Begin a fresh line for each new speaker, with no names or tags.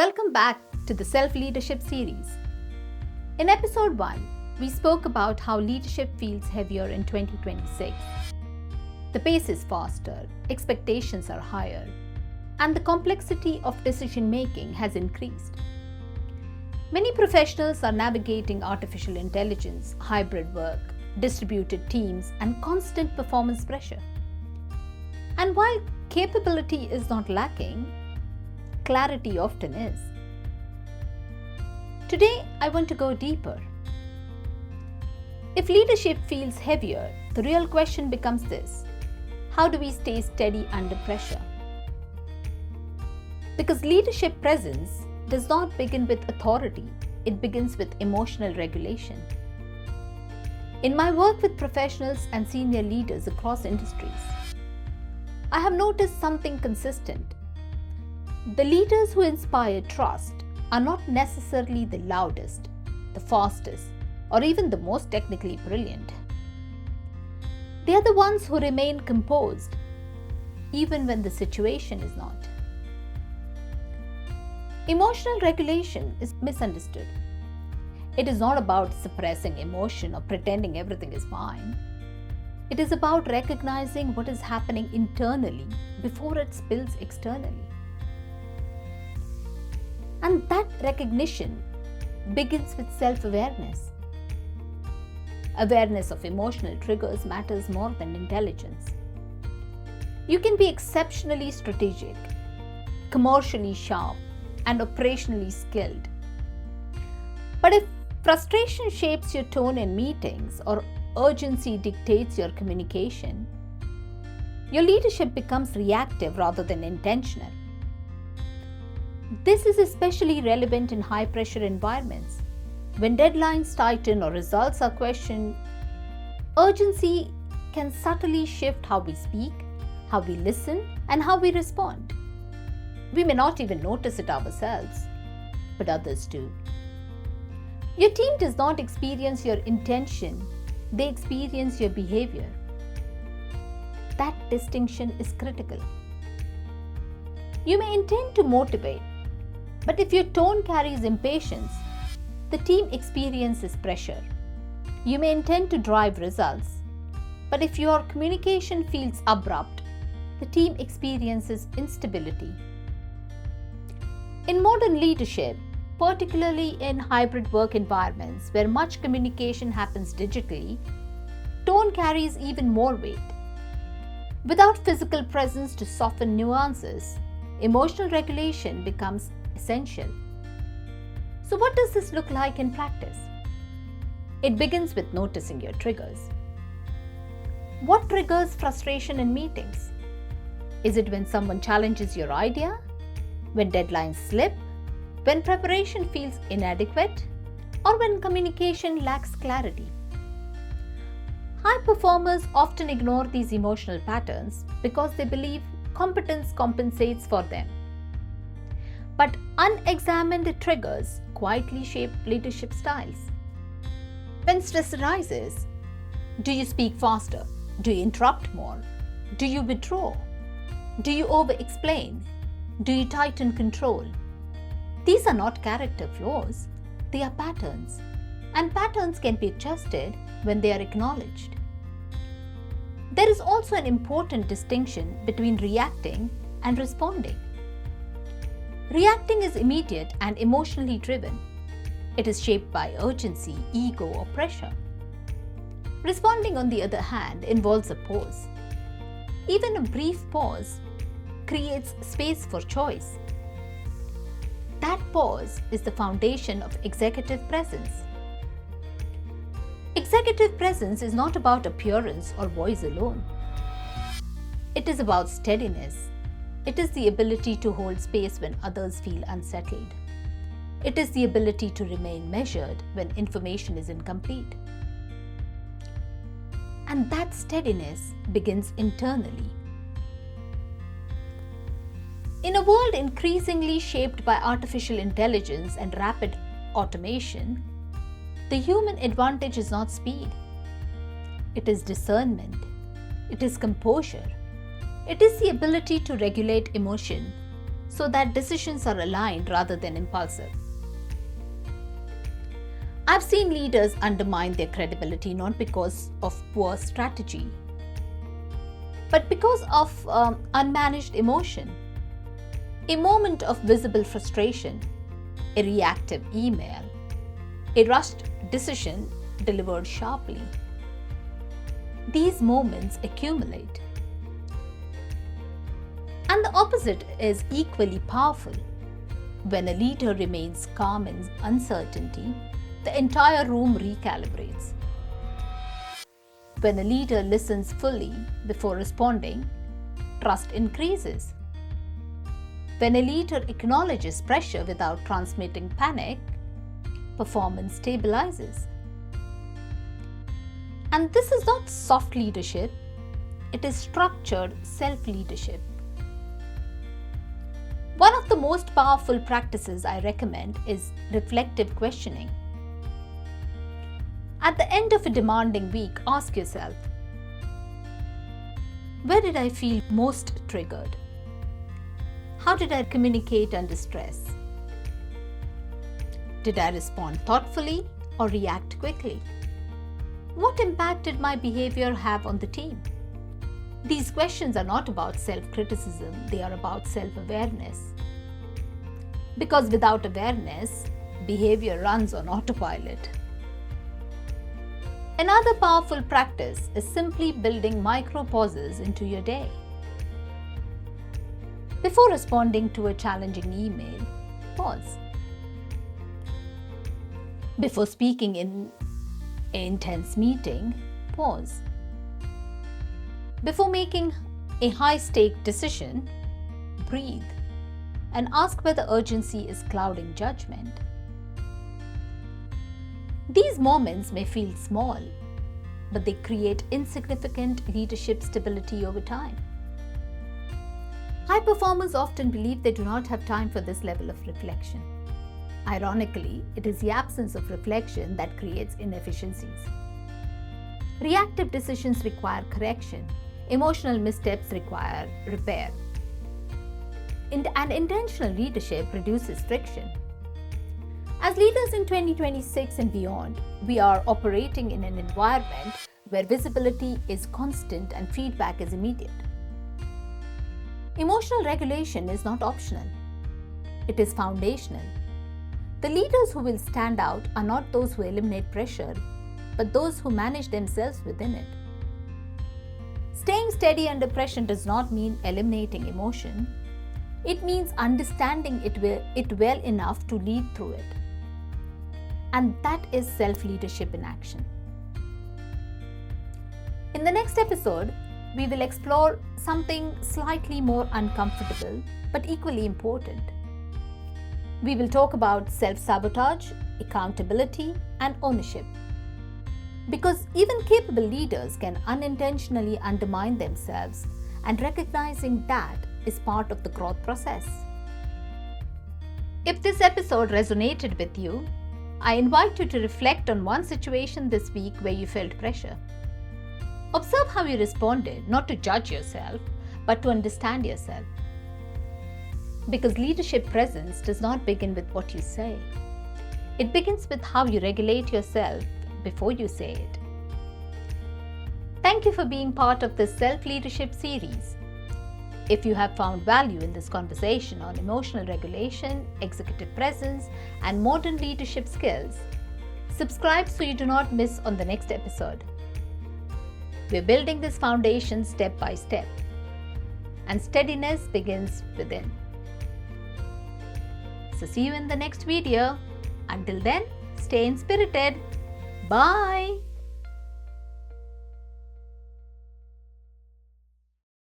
Welcome back to the Self-Leadership series. In episode 1, we spoke about how leadership feels heavier in 2026. The pace is faster, expectations are higher, and the complexity of decision-making has increased. Many professionals are navigating artificial intelligence, hybrid work, distributed teams, and constant performance pressure. And while capability is not lacking, clarity often is. Today, I want to go deeper. If leadership feels heavier, the real question becomes this: how do we stay steady under pressure? Because leadership presence does not begin with authority, it begins with emotional regulation. In my work with professionals and senior leaders across industries, I have noticed something consistent. The leaders who inspire trust are not necessarily the loudest, the fastest, or even the most technically brilliant. They are the ones who remain composed, even when the situation is not. Emotional regulation is misunderstood. It is not about suppressing emotion or pretending everything is fine. It is about recognizing what is happening internally before it spills externally. And that recognition begins with self-awareness. Awareness of emotional triggers matters more than intelligence. You can be exceptionally strategic, commercially sharp, and operationally skilled. But if frustration shapes your tone in meetings or urgency dictates your communication, your leadership becomes reactive rather than intentional. This is especially relevant in high-pressure environments. When deadlines tighten or results are questioned, urgency can subtly shift how we speak, how we listen, and how we respond. We may not even notice it ourselves, but others do. Your team does not experience your intention, they experience your behavior. That distinction is critical. You may intend to motivate, but if your tone carries impatience, the team experiences pressure. You may intend to drive results, but if your communication feels abrupt, the team experiences instability. In modern leadership, particularly in hybrid work environments where much communication happens digitally, tone carries even more weight. Without physical presence to soften nuances, emotional regulation becomes essential. So what does this look like in practice? It begins with noticing your triggers. What triggers frustration in meetings? Is it when someone challenges your idea? When deadlines slip? When preparation feels inadequate? Or when communication lacks clarity? High performers often ignore these emotional patterns because they believe competence compensates for them. But unexamined triggers quietly shape leadership styles. When stress arises, do you speak faster? Do you interrupt more? Do you withdraw? Do you over-explain? Do you tighten control? These are not character flaws, they are patterns, and patterns can be adjusted when they are acknowledged. There is also an important distinction between reacting and responding. Reacting is immediate and emotionally driven. It is shaped by urgency, ego, or pressure. Responding, on the other hand, involves a pause. Even a brief pause creates space for choice. That pause is the foundation of executive presence. Executive presence is not about appearance or voice alone. It is about steadiness. It is the ability to hold space when others feel unsettled. It is the ability to remain measured when information is incomplete. And that steadiness begins internally. In a world increasingly shaped by artificial intelligence and rapid automation, the human advantage is not speed. It is discernment. It is composure. It is the ability to regulate emotion so that decisions are aligned rather than impulsive. I've seen leaders undermine their credibility not because of poor strategy, but because of unmanaged emotion. A moment of visible frustration, a reactive email, a rushed decision delivered sharply. These moments accumulate. And the opposite is equally powerful. When a leader remains calm in uncertainty, the entire room recalibrates. When a leader listens fully before responding, trust increases. When a leader acknowledges pressure without transmitting panic, performance stabilizes. And this is not soft leadership, it is structured self-leadership. One of the most powerful practices I recommend is reflective questioning. At the end of a demanding week, ask yourself, where did I feel most triggered? How did I communicate under stress? Did I respond thoughtfully or react quickly? What impact did my behavior have on the team? These questions are not about self-criticism, they are about self-awareness. Because without awareness, behavior runs on autopilot. Another powerful practice is simply building micro pauses into your day. Before responding to a challenging email, pause. Before speaking in an intense meeting, pause. Before making a high-stake decision, breathe and ask whether urgency is clouding judgment. These moments may feel small, but they create insignificant leadership stability over time. High performers often believe they do not have time for this level of reflection. Ironically, it is the absence of reflection that creates inefficiencies. Reactive decisions require correction. Emotional missteps require repair. And intentional leadership reduces friction. As leaders in 2026 and beyond, we are operating in an environment where visibility is constant and feedback is immediate. Emotional regulation is not optional. It is foundational. The leaders who will stand out are not those who eliminate pressure, but those who manage themselves within it. Staying steady under pressure does not mean eliminating emotion. It means understanding it well enough to lead through it. And that is self-leadership in action. In the next episode, we will explore something slightly more uncomfortable but equally important. We will talk about self-sabotage, accountability, and ownership. Because even capable leaders can unintentionally undermine themselves, and recognizing that is part of the growth process. If this episode resonated with you, I invite you to reflect on one situation this week where you felt pressure. Observe how you responded, not to judge yourself, but to understand yourself. Because leadership presence does not begin with what you say. It begins with how you regulate yourself before you say it. Thank you for being part of this self-leadership series. If you have found value in this conversation on emotional regulation, executive presence, and modern leadership skills, subscribe so you do not miss on the next episode. We're building this foundation step by step, and steadiness begins within. So see you in the next video. Until then, stay inspirited. Bye.